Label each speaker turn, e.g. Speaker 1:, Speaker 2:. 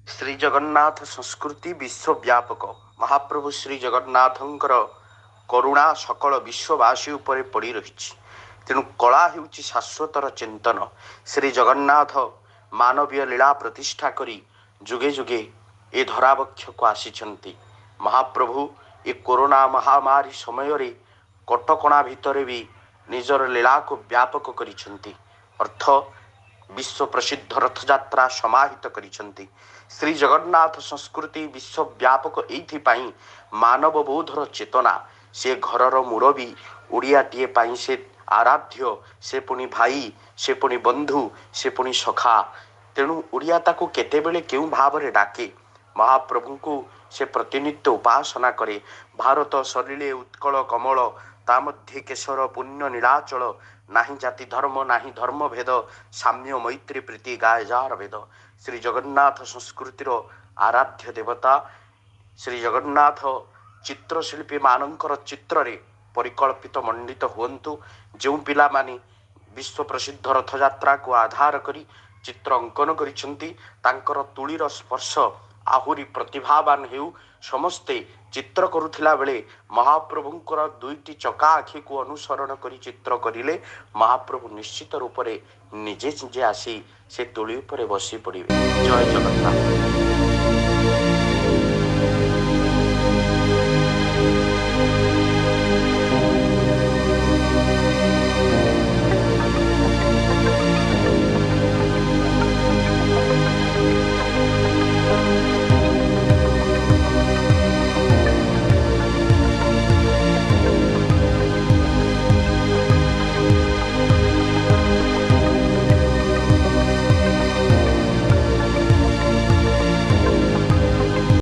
Speaker 1: श्री जगन्नाथ संस्कृति विश्वव्यापक महाप्रभु श्री जगन्नाथंकर करुणा सकल विश्ववासी उपरे पड़ी रही। तेणु कला हेउची शाश्वतर चिंतन। श्री जगन्नाथ मानवीय लीला प्रतिष्ठा करी जुगे जुगे ए धरावक्ष को आसीचंती। महाप्रभु ए कोरोना महामारी समय रे कटकणा भितर भी निजर लीला को व्यापक करिसंती। अर्थ विश्व प्रसिद्ध रथयात्रा समाहित करिसंती। श्री जगन्नाथ संस्कृति विश्वव्यापक एइथिपाई मानव बोधर चेतना। से घरर मुरबी ओडियाटीए पाई से आराध्य, से पुणी भाई, से पुणी बंधु, से पुणी सखा। तेणु ओडिया ताकू केतेबेले केउं भावरे डाके। महाप्रभु को से प्रतिनित्य उपासना करे। भारत सरिले उत्कल कमल, ता मध्ये केशर पुण्य नीलाचल। नाही जाति धर्म नाही धर्म भेद, साम्य मैत्री प्रीति गाय जार वेद। श्री जगन्नाथ संस्कृतिर आराध्य देवता श्री जगन्नाथ चित्रशिल्पी मानकर चित्र रे परिकल्पित मंडित हुअन्तु। जो पिला माने विश्व प्रसिद्ध रथयात्रा को आधार करी चित्र अंकन करिसंती, तांकर तुलीर स्पर्श आहुरी प्रतिभावान हेउ। समस्ते चित्र करुथिला बेले महाप्रभुंकर दुईटी चका आखि को अनुसरण करी चित्र करिले महाप्रभु निश्चित रूप से निजे निजे आसी से तुली उपरे बसी पड़िबे। जय जगन्नाथ।